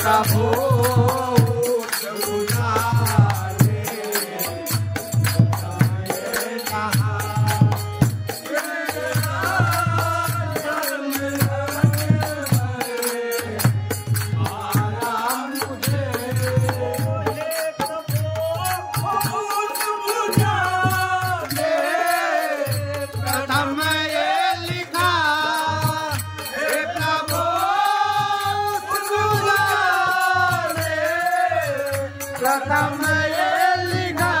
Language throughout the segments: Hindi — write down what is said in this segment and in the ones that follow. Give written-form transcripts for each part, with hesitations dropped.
प्रभु प्रथम ये लिखा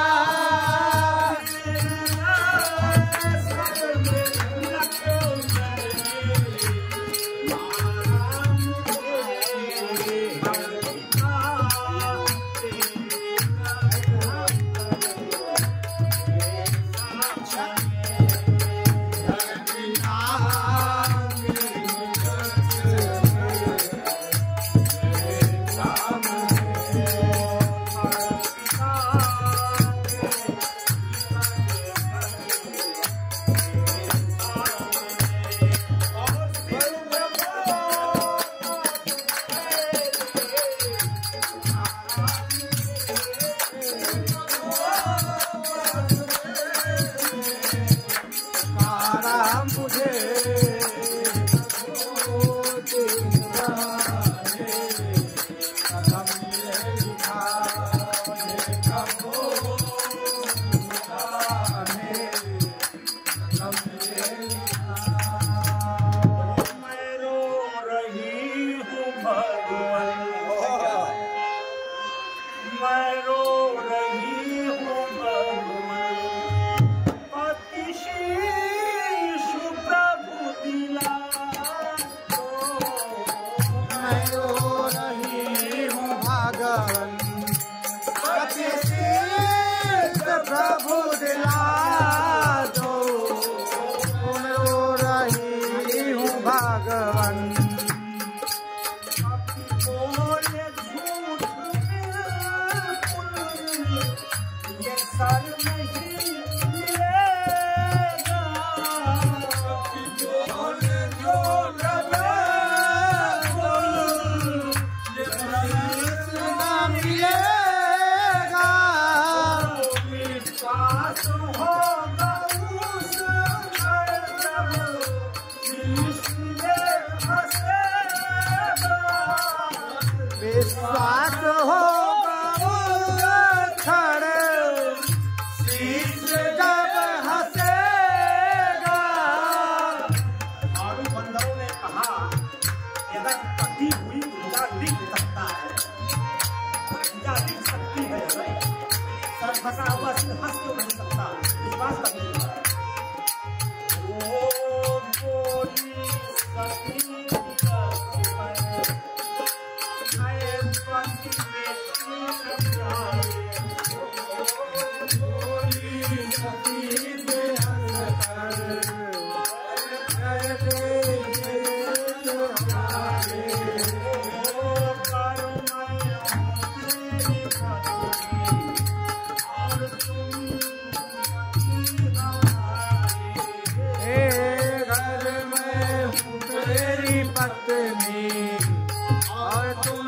प्रभु दिला दो, रो रही हूँ भगवान। ये सर नहीं मिलेगा, विश्वास हो खड़े शीश जब हंसेगा। मारू बंदरों ने कहा अगर कटी हुई ऊर्जा दिख सकता है, ऊर्जा दिख सकती है, सर फंसा हुआ सिर हंस क्यों नहीं सकता? विश्वास करने पत्नी और तुम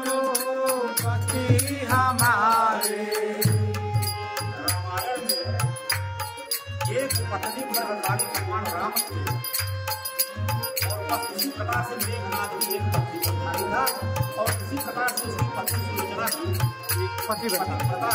पति हमारे। रामायण में एक पत्नी पर भगवान राम थे और बस इसी प्रकार से मेघनाथ की एक पत्नी बनता था और इसी प्रकार से उसकी पत्नी सुलोचना की एक पति बनता था।